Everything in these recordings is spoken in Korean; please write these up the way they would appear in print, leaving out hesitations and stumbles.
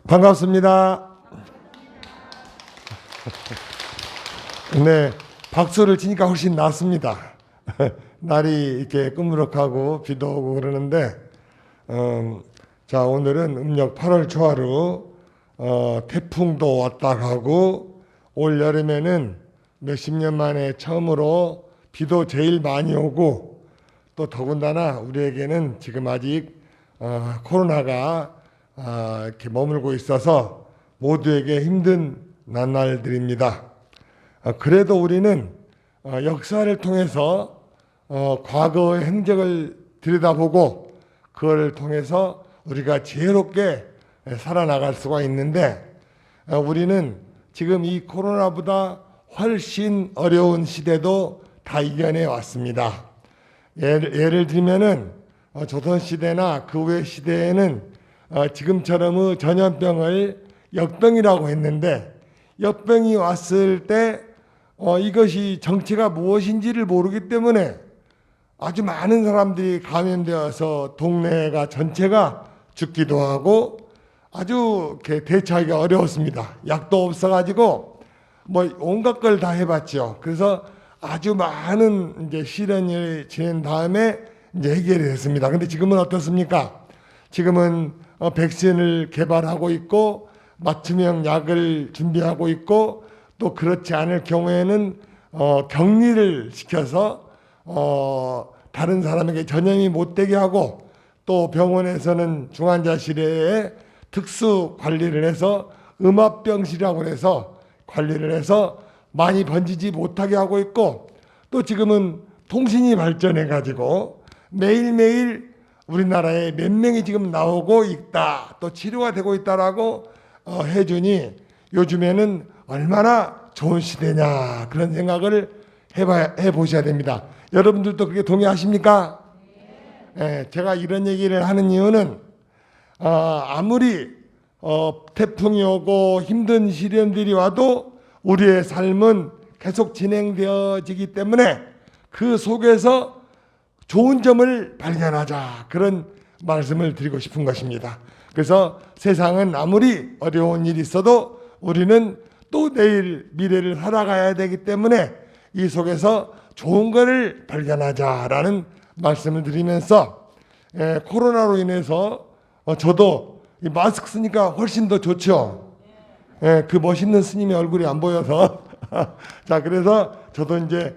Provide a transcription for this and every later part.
반갑습니다. 네, 박수를 치니까 훨씬 낫습니다. 날이 이렇게 꾸무룩하고 비도 오고 그러는데, 자, 오늘은 음력 8월 초하루, 태풍도 왔다 가고, 올 여름에는 몇십 년 만에 처음으로 비도 제일 많이 오고, 또 더군다나 우리에게는 지금 아직 코로나가 이렇게 머물고 있어서 모두에게 힘든 나날들입니다. 그래도 우리는 역사를 통해서 과거의 행적을 들여다보고 그걸 통해서 우리가 지혜롭게 살아나갈 수가 있는데, 우리는 지금 이 코로나보다 훨씬 어려운 시대도 다 이겨내 왔습니다. 예를 들면은 조선시대나 그 후의 시대에는 지금처럼의 전염병을 역병이라고 했는데, 역병이 왔을 때 이것이 정체가 무엇인지를 모르기 때문에 아주 많은 사람들이 감염되어서 동네가 전체가 죽기도 하고 아주 대처하기가 어려웠습니다. 약도 없어가지고 뭐 온갖 걸 다 해봤죠. 그래서 아주 많은 이제 시련을 지낸 다음에 이제 해결이 됐습니다. 근데 지금은 어떻습니까? 지금은 백신을 개발하고 있고 맞춤형 약을 준비하고 있고, 또 그렇지 않을 경우에는 격리를 시켜서 다른 사람에게 전염이 못 되게 하고, 또 병원에서는 중환자실에 특수 관리를 해서 음압병실이라고 해서 관리를 해서 많이 번지지 못하게 하고 있고, 또 지금은 통신이 발전해 가지고 매일매일 우리나라에 몇 명이 지금 나오고 있다, 또 치료가 되고 있다라고 해주니 요즘에는 얼마나 좋은 시대냐, 그런 생각을 해보셔야 됩니다. 여러분들도 그렇게 동의하십니까? 네. 제가 이런 얘기를 하는 이유는 아무리 태풍이 오고 힘든 시련들이 와도 우리의 삶은 계속 진행되어지기 때문에 그 속에서 좋은 점을 발견하자, 그런 말씀을 드리고 싶은 것입니다. 그래서 세상은 아무리 어려운 일이 있어도 우리는 또 내일 미래를 살아가야 되기 때문에 이 속에서 좋은 것을 발견하자라는 말씀을 드리면서, 코로나로 인해서 저도 이 마스크 쓰니까 훨씬 더 좋죠. 그 멋있는 스님의 얼굴이 안 보여서 자, 그래서 저도 이제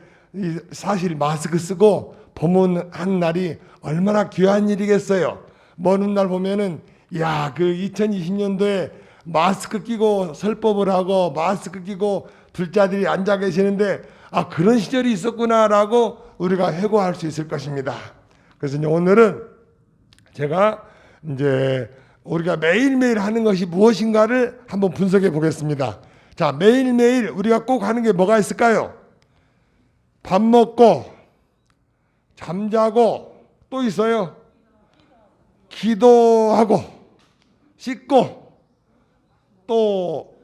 사실 마스크 쓰고 법문한 날이 얼마나 귀한 일이겠어요. 먼 날 보면은, 야, 그 2020년도에 마스크 끼고 설법을 하고 마스크 끼고 불자들이 앉아 계시는데, 아, 그런 시절이 있었구나라고 우리가 회고할 수 있을 것입니다. 그래서 이제 오늘은 제가 이제 우리가 매일매일 하는 것이 무엇인가를 한번 분석해 보겠습니다. 자, 매일매일 우리가 꼭 하는 게 뭐가 있을까요? 밥 먹고 잠자고, 또 있어요. 기도하고 씻고, 또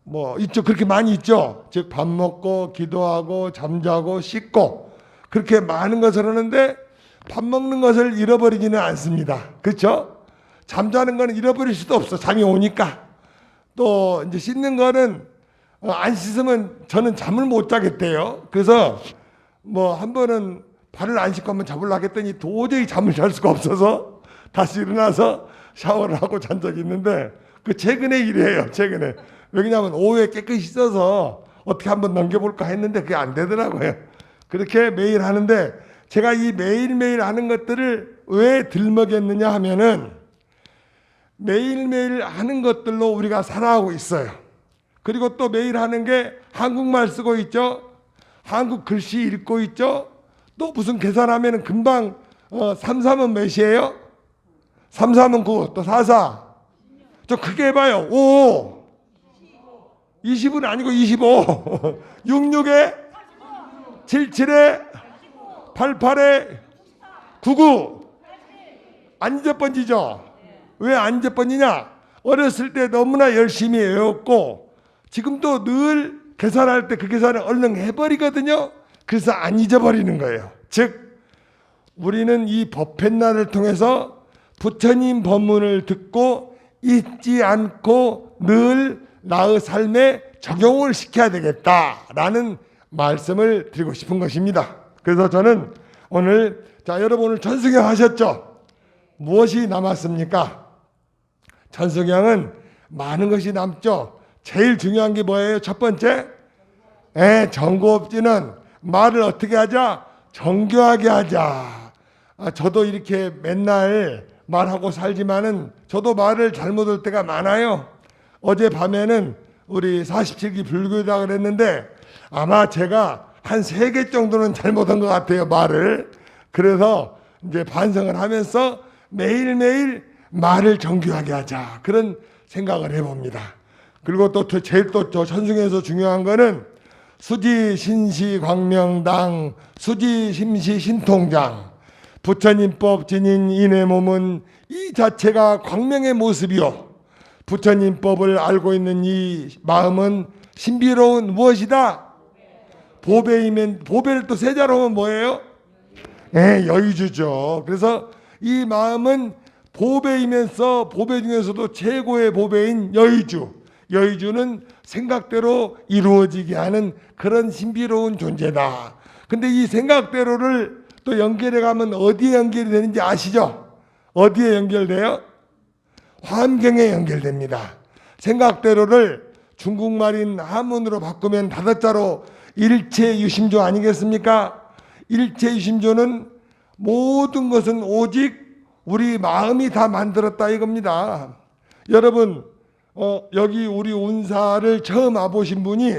뭐 있죠. 그렇게 많이 있죠. 즉 밥 먹고 기도하고 잠자고 씻고, 그렇게 많은 것을 하는데 밥 먹는 것을 잃어버리지는 않습니다. 그렇죠? 잠자는 거는 잃어버릴 수도 없어. 잠이 오니까. 또 이제 씻는 거는 안 씻으면 저는 잠을 못 자겠대요. 그래서 뭐 한 번은 발을 안 씻고 한번 잡으려고 했더니 도저히 잠을 잘 수가 없어서 다시 일어나서 샤워를 하고 잔 적이 있는데, 그 최근의 일이에요. 최근에. 왜냐하면 오후에 깨끗이 씻어서 어떻게 한번 넘겨볼까 했는데 그게 안 되더라고요. 그렇게 매일 하는데, 제가 이 매일매일 하는 것들을 왜 들먹였느냐 하면은, 매일매일 하는 것들로 우리가 살아가고 있어요. 그리고 또 매일 하는 게 한국말 쓰고 있죠. 한국 글씨 읽고 있죠. 또 무슨 계산하면 금방 3, 3은 몇이에요? 3, 3은 9, 또 4, 4. 저 크게 해봐요. 5, 20은 아니고 25. 6, 6에 7, 7에 8, 8에 9, 9. 안 잊어번지죠? 왜 안 잊어번지냐? 어렸을 때 너무나 열심히 외웠고, 지금도 늘 계산할 때 그 계산을 얼른 해버리거든요. 그래서 안 잊어버리는 거예요. 즉, 우리는 이 법회날을 통해서 부처님 법문을 듣고 잊지 않고 늘 나의 삶에 적용을 시켜야 되겠다라는 말씀을 드리고 싶은 것입니다. 그래서 저는 오늘, 자, 여러분 오늘 전수경 하셨죠? 무엇이 남았습니까? 전수경은 많은 것이 남죠. 제일 중요한 게 뭐예요? 첫 번째, 정구업지는 말을 어떻게 하자? 정교하게 하자. 저도 이렇게 맨날 말하고 살지만은 저도 말을 잘못할 때가 많아요. 어제 밤에는 우리 47기 불교다 그랬는데 아마 제가 한 3개 정도는 잘못한 것 같아요, 말을. 그래서 이제 반성을 하면서 매일매일 말을 정교하게 하자, 그런 생각을 해봅니다. 그리고 또 제일 또 전승에서 중요한 거는 수지 신시 광명당 수지 심시 신통장 부처님법 지닌 인의 몸은 이 자체가 광명의 모습이요, 부처님법을 알고 있는 이 마음은 신비로운 무엇이다? 보배이면, 보배를 또 세자로 하면 뭐예요? 여의주죠. 그래서 이 마음은 보배이면서 보배 중에서도 최고의 보배인 여의주. 여의주는 생각대로 이루어지게 하는 그런 신비로운 존재다. 근데 이 생각대로를 또 연결해 가면 어디에 연결이 되는지 아시죠? 어디에 연결돼요? 환경에 연결됩니다. 생각대로를 중국말인 한문으로 바꾸면 다섯자로 일체유심조 아니겠습니까? 일체유심조는 모든 것은 오직 우리 마음이 다 만들었다 이겁니다. 여러분, 여기 우리 운사를 처음 와보신 분이,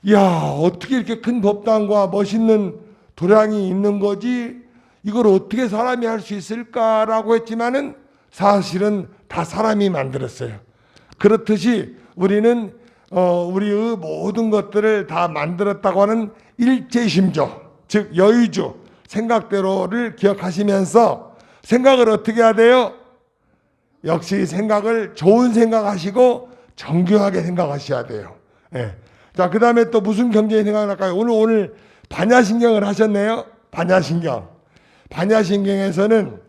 이야, 어떻게 이렇게 큰 법당과 멋있는 도량이 있는 거지? 이걸 어떻게 사람이 할 수 있을까라고 했지만은 사실은 다 사람이 만들었어요. 그렇듯이 우리는 우리의 모든 것들을 다 만들었다고 하는 일체심조, 즉 여의주, 생각대로를 기억하시면서 생각을 어떻게 해야 돼요? 역시 생각을 좋은 생각하시고 정교하게 생각하셔야 돼요. 자, 그 다음에 또 무슨 경전이 생각날까요? 오늘 반야신경을 하셨네요. 반야신경. 반야신경에서는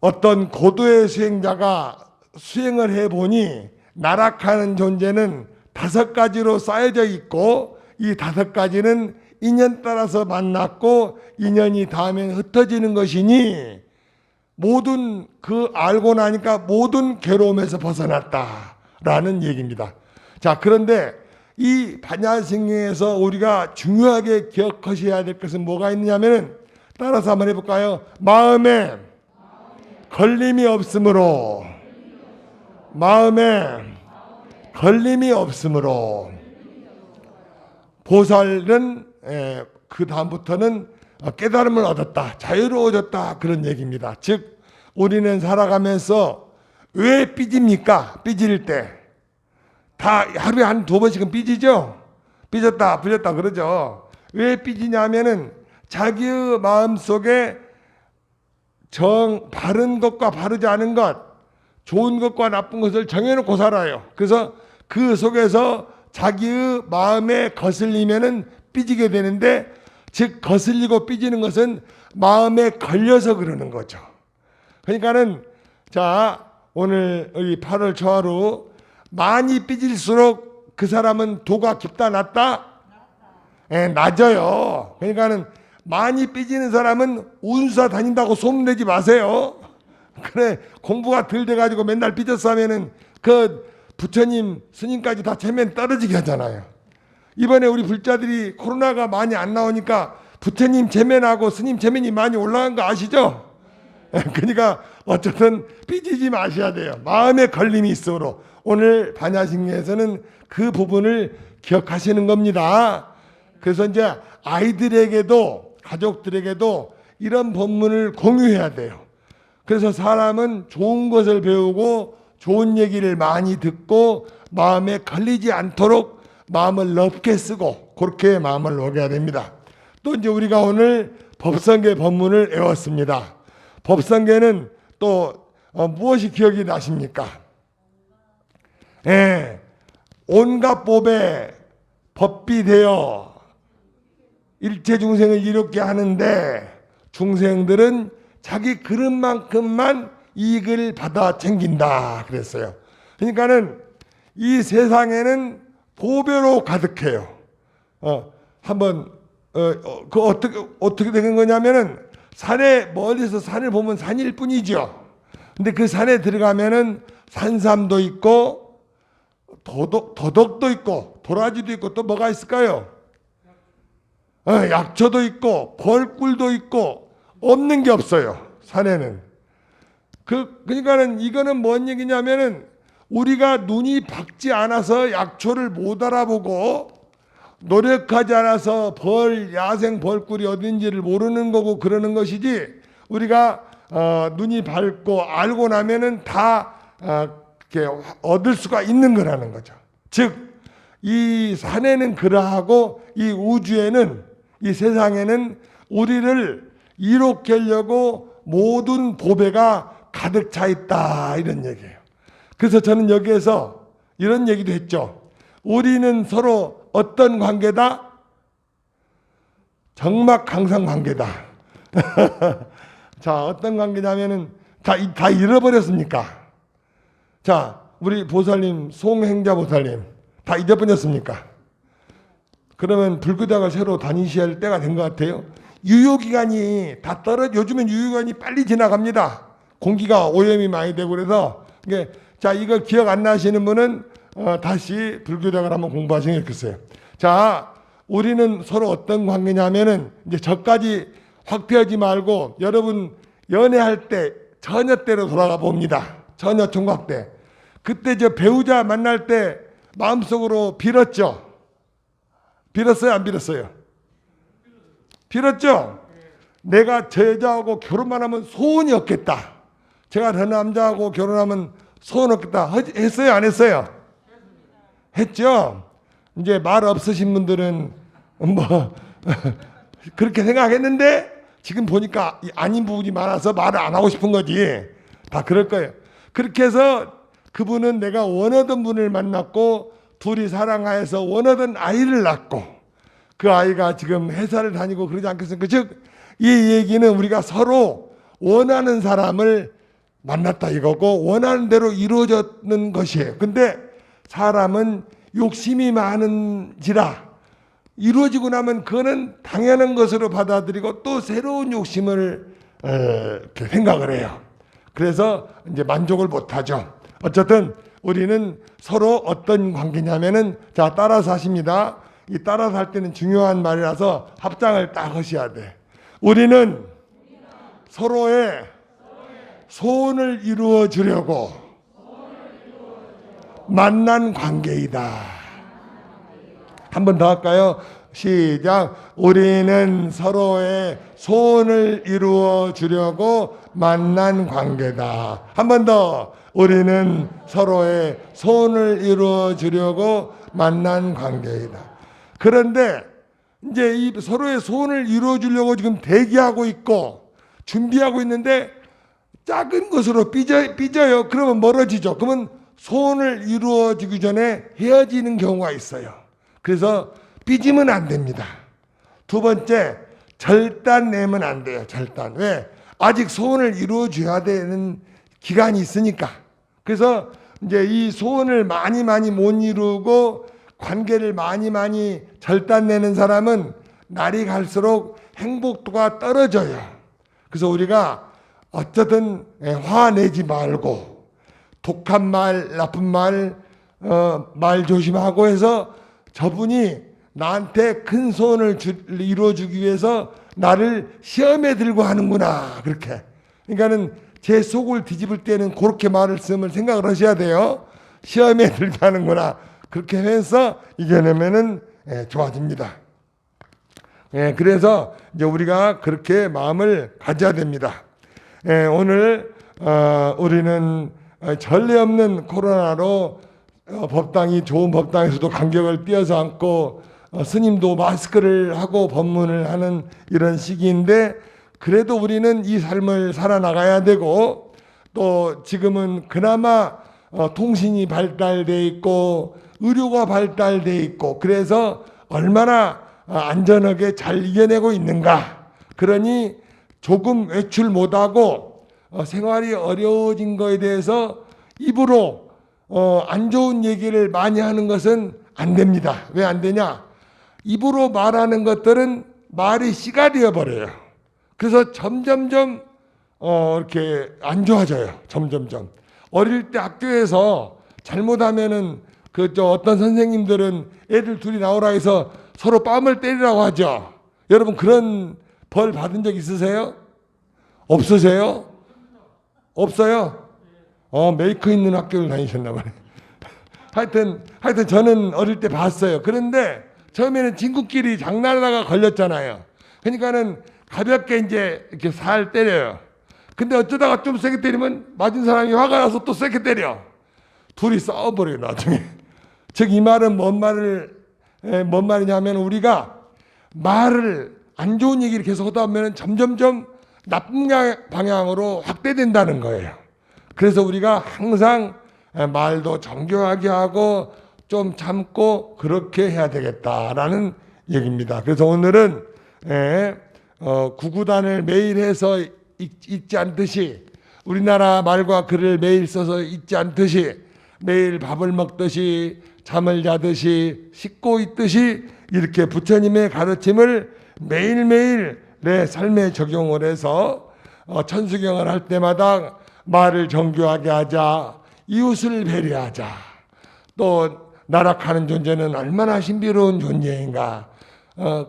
어떤 고도의 수행자가 수행을 해보니 나락하는 존재는 5가지로 쌓여져 있고, 이 5가지는 인연 따라서 만났고 인연이 닿으면 흩어지는 것이니 모든 알고 나니까 모든 괴로움에서 벗어났다라는 얘기입니다. 자, 그런데 이 반야신경에서 우리가 중요하게 기억하셔야 될 것은 뭐가 있느냐면, 따라서 한번 해볼까요? 마음에 걸림이 없으므로, 마음에 걸림이 없으므로. 보살은 그 다음부터는 깨달음을 얻었다, 자유로워졌다, 그런 얘기입니다. 즉 우리는 살아가면서 왜 삐집니까? 삐질 때 다 하루에 한 2번씩은 삐지죠. 삐졌다 부졌다 그러죠. 왜 삐지냐면은 자기의 마음속에 바른 것과 바르지 않은 것, 좋은 것과 나쁜 것을 정해놓고 살아요. 그래서 그 속에서 자기의 마음에 거슬리면은 삐지게 되는데, 즉 거슬리고 삐지는 것은 마음에 걸려서 그러는 거죠. 그러니까는, 자, 오늘 우리 8월 초하루 많이 삐질수록 그 사람은 도가 깊다 낮다? 낮아요. 그러니까는 많이 삐지는 사람은 운사 다닌다고 소문내지 마세요. 그래, 공부가 덜 돼가지고 맨날 삐졌어 하면은 그 부처님 스님까지 다 체면 떨어지게 하잖아요. 이번에 우리 불자들이 코로나가 많이 안 나오니까 부처님 체면하고 스님 체면이 많이 올라간 거 아시죠? 그러니까 어쨌든 삐지지 마셔야 돼요. 마음에 걸림이 있으므로. 오늘 반야신경에서는 그 부분을 기억하시는 겁니다. 그래서 이제 아이들에게도 가족들에게도 이런 법문을 공유해야 돼요. 그래서 사람은 좋은 것을 배우고 좋은 얘기를 많이 듣고 마음에 걸리지 않도록 마음을 넓게 쓰고 그렇게 마음을 먹여야 됩니다. 또 이제 우리가 오늘 법성계 법문을 외웠습니다. 법성계는 또 무엇이 기억이 나십니까? 온갖 법에 법비 되어 일체 중생을 이롭게 하는데 중생들은 자기 그릇만큼만 이익을 받아 챙긴다 그랬어요. 그러니까는 이 세상에는 보배로 가득해요. 한번 그 어떻게 된 거냐면은 산에 멀리서 산을 보면 산일 뿐이죠. 근데 그 산에 들어가면은 산삼도 있고 도덕도 있고 도라지도 있고 또 뭐가 있을까요? 약초도 있고 벌꿀도 있고 없는 게 없어요. 산에는. 그러니까는 이거는 뭔 얘기냐면은 우리가 눈이 밝지 않아서 약초를 못 알아보고 노력하지 않아서 야생 벌꿀이 어딘지를 모르는 거고 그러는 것이지, 우리가 눈이 밝고 알고 나면은 다 이렇게 얻을 수가 있는 거라는 거죠. 즉 이 산에는 그러하고 이 우주에는, 이 세상에는 우리를 이롭게 하려고 모든 보배가 가득 차 있다, 이런 얘기예요. 그래서 저는 여기에서 이런 얘기도 했죠. 우리는 서로 어떤 관계다? 정막강상 관계다. 자, 어떤 관계냐면은 다 잃어버렸습니까? 자, 우리 보살님, 송행자 보살님 다 잊어버렸습니까? 그러면 불교대학을 새로 다니셔야 할 때가 된 것 같아요. 유효기간이 다 요즘은 유효기간이 빨리 지나갑니다. 공기가 오염이 많이 되고 그래서. 자, 이거 기억 안 나시는 분은 다시 불교대학을 한번 공부하시는 게 좋겠어요. 자, 우리는 서로 어떤 관계냐면은 이제 저까지 확대하지 말고 여러분 연애할 때 처녀 때로 돌아가 봅니다. 처녀 총각 때. 그때 저 배우자 만날 때 마음속으로 빌었죠. 빌었어요, 안 빌었어요? 빌었죠. 내가 저 여자하고 결혼만 하면 소원이 없겠다. 제가 저 남자하고 결혼하면 소원 없겠다. 했어요, 안 했어요? 했죠. 이제 말 없으신 분들은 뭐 그렇게 생각했는데 지금 보니까 아닌 부분이 많아서 말을 안 하고 싶은 거지. 다 그럴 거예요. 그렇게 해서 그분은 내가 원하던 분을 만났고 둘이 사랑하여서 원하던 아이를 낳고 그 아이가 지금 회사를 다니고 그러지 않겠습니까? 즉, 이 얘기는 우리가 서로 원하는 사람을 만났다 이거고 원하는 대로 이루어졌는 것이에요. 근데 사람은 욕심이 많은지라 이루어지고 나면 그거는 당연한 것으로 받아들이고 또 새로운 욕심을 이렇게 생각을 해요. 그래서 이제 만족을 못하죠. 어쨌든 우리는 서로 어떤 관계냐면은, 자, 따라서 하십니다. 이 따라서 할 때는 중요한 말이라서 합장을 딱 하셔야 돼. 우리는 서로의 소원을 이루어 주려고 만난 관계이다. 한 번 더 할까요? 시작. 우리는 서로의 소원을 이루어 주려고 만난 관계다. 한 번 더. 우리는 서로의 소원을 이루어 주려고 만난 관계이다. 그런데 이제 이 서로의 소원을 이루어 주려고 지금 대기하고 있고 준비하고 있는데 작은 것으로 삐져요. 그러면 멀어지죠. 그러면 소원을 이루어지기 전에 헤어지는 경우가 있어요. 그래서 삐지면 안 됩니다. 두 번째, 절단 내면 안 돼요. 절단. 왜? 아직 소원을 이루어줘야 되는 기간이 있으니까. 그래서 이제 이 소원을 많이 못 이루고 관계를 많이 절단내는 사람은 날이 갈수록 행복도가 떨어져요. 그래서 우리가 어쨌든 화내지 말고 독한 말, 나쁜 말, 말 조심하고 해서 저분이 나한테 큰 소원을 이루어주기 위해서 나를 시험에 들고 하는구나. 그렇게. 그러니까는 제 속을 뒤집을 때는 그렇게 말을 쓰면 생각을 하셔야 돼요. 시험에 들게 하는구나. 그렇게 해서 이겨내면은 좋아집니다. 그래서 이제 우리가 그렇게 마음을 가져야 됩니다. 오늘 우리는 전례 없는 코로나로 법당이 좋은 법당에서도 간격을 띄어서 앉고 스님도 마스크를 하고 법문을 하는 이런 시기인데, 그래도 우리는 이 삶을 살아나가야 되고, 또 지금은 그나마 통신이 발달돼 있고 의료가 발달돼 있고 그래서 얼마나 안전하게 잘 이겨내고 있는가. 그러니 조금 외출 못하고 생활이 어려워진 거에 대해서 입으로 안 좋은 얘기를 많이 하는 것은 안 됩니다. 왜 안 되냐? 입으로 말하는 것들은 말이 씨가 되어버려요. 그래서 점점점 이렇게 안 좋아져요. 점점점. 어릴 때 학교에서 잘못하면은 어떤 선생님들은 애들 둘이 나오라 해서 서로 뺨을 때리라고 하죠. 여러분 그런 벌 받은 적 있으세요? 없으세요? 없어요? 메이커 있는 학교를 다니셨나 봐요. 하여튼 저는 어릴 때 봤어요. 그런데 처음에는 친구끼리 장난하다가 걸렸잖아요. 그러니까는 가볍게 이제 이렇게 살 때려요. 근데 어쩌다가 좀 세게 때리면 맞은 사람이 화가 나서 또 세게 때려. 둘이 싸워버려요, 나중에. 즉, 이 말은 뭔 말이냐면 우리가 말을 안 좋은 얘기를 계속 하다 보면 점점점 나쁜 방향으로 확대된다는 거예요. 그래서 우리가 항상 말도 정교하게 하고 좀 참고 그렇게 해야 되겠다라는 얘기입니다. 그래서 오늘은 구구단을 매일 해서 읽지 않듯이 우리나라 말과 글을 매일 써서 읽지 않듯이 매일 밥을 먹듯이 잠을 자듯이 씻고 있듯이 이렇게 부처님의 가르침을 매일매일 내 삶에 적용을 해서 천수경을 할 때마다 말을 정교하게 하자, 이웃을 배려하자, 또 나락하는 존재는 얼마나 신비로운 존재인가,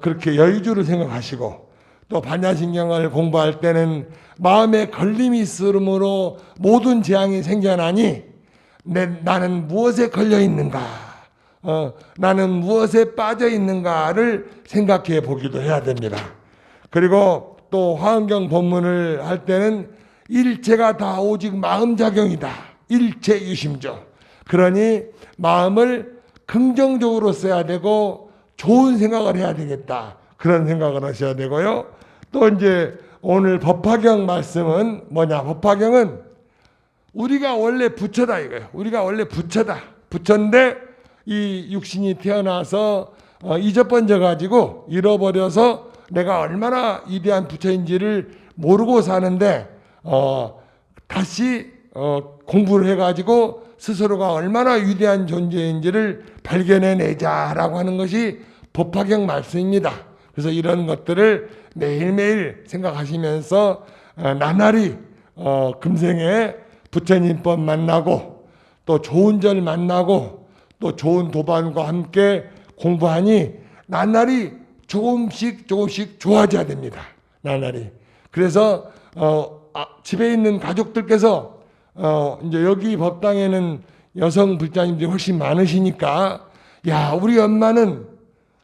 그렇게 여의주를 생각하시고, 또 반야신경을 공부할 때는 마음에 걸림이 있으므로 모든 재앙이 생겨나니 나는 무엇에 걸려 있는가, 나는 무엇에 빠져 있는가를 생각해 보기도 해야 됩니다. 그리고 또 화엄경 본문을 할 때는 일체가 다 오직 마음작용이다. 일체 유심조. 그러니 마음을 긍정적으로 써야 되고 좋은 생각을 해야 되겠다. 그런 생각을 하셔야 되고요. 또 이제 오늘 법화경 말씀은 뭐냐? 법화경은 우리가 원래 부처다 이거예요. 우리가 원래 부처다. 부처인데 이 육신이 태어나서 잊어버려 가지고 잃어버려서 내가 얼마나 위대한 부처인지를 모르고 사는데 다시 공부를 해가지고 스스로가 얼마나 위대한 존재인지를 발견해내자라고 하는 것이 법화경 말씀입니다. 그래서 이런 것들을 매일매일 생각하시면서 나날이 금생에 부처님법 만나고 또 좋은 절 만나고 또 좋은 도반과 함께 공부하니 나날이 조금씩 좋아져야 됩니다. 나날이. 그래서 집에 있는 가족들께서 이제 여기 법당에는 여성 불자님들이 훨씬 많으시니까 야, 우리 엄마는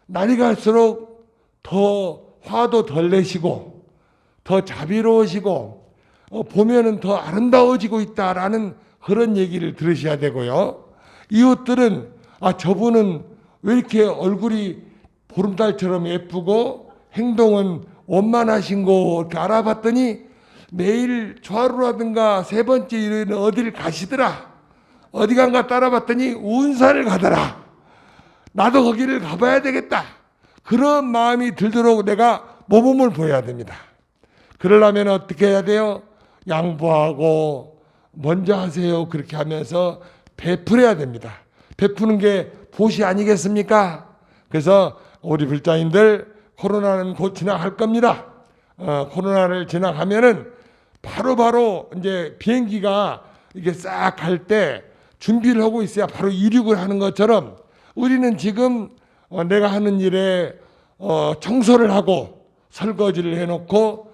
날이 갈수록 더 화도 덜 내시고 더 자비로우시고 보면은 더 아름다워지고 있다라는 그런 얘기를 들으셔야 되고요. 이웃들은 저분은 왜 이렇게 얼굴이 보름달처럼 예쁘고 행동은 원만하신 거 이렇게 알아봤더니 매일 조하루라든가 세 번째 일요일은 어디를 가시더라. 어디 간가 따라봤더니 운사를 가더라. 나도 거기를 가봐야 되겠다. 그런 마음이 들도록 내가 모범을 보여야 됩니다. 그러려면 어떻게 해야 돼요? 양보하고 먼저 하세요. 그렇게 하면서 베풀어야 됩니다. 베푸는 게 보시 아니겠습니까? 그래서 우리 불자님들 코로나는 곧 지나갈 겁니다. 코로나를 지나가면은 바로 이제 비행기가 이게 싹 갈 때 준비를 하고 있어야 바로 이륙을 하는 것처럼 우리는 지금 내가 하는 일에 청소를 하고 설거지를 해놓고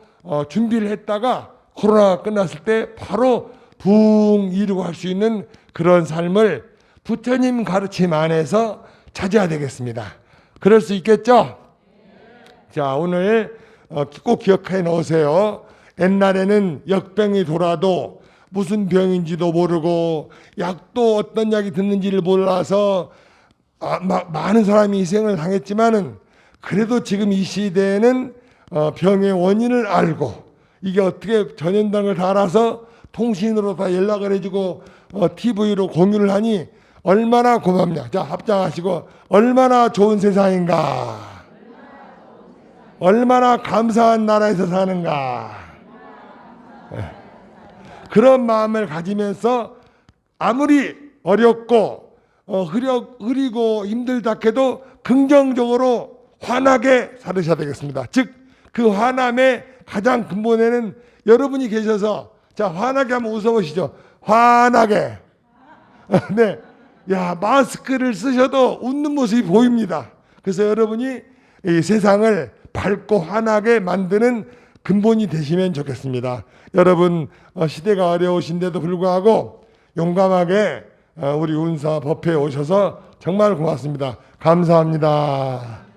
준비를 했다가 코로나가 끝났을 때 바로 붕 이루고 할 수 있는 그런 삶을 부처님 가르침 안에서 찾아야 되겠습니다. 그럴 수 있겠죠? 자, 오늘 꼭 기억해 놓으세요. 옛날에는 역병이 돌아도 무슨 병인지도 모르고 약도 어떤 약이 듣는지를 몰라서 많은 사람이 희생을 당했지만은 그래도 지금 이 시대에는 병의 원인을 알고 이게 어떻게 전염당을 다 알아서 통신으로 다 연락을 해주고 TV로 공유를 하니 얼마나 고맙냐. 자, 합장하시고 얼마나 좋은 세상인가. 얼마나 감사한 나라에서 사는가. 그런 마음을 가지면서 아무리 어렵고 흐리고 힘들다 해도 긍정적으로 환하게 살으셔야 되겠습니다. 즉 그 환함의 가장 근본에는 여러분이 계셔서, 자, 환하게 한번 웃어보시죠. 환하게. 네. 야, 마스크를 쓰셔도 웃는 모습이 보입니다. 그래서 여러분이 이 세상을 밝고 환하게 만드는 근본이 되시면 좋겠습니다. 여러분, 시대가 어려우신데도 불구하고 용감하게 우리 운사 법회에 오셔서 정말 고맙습니다. 감사합니다.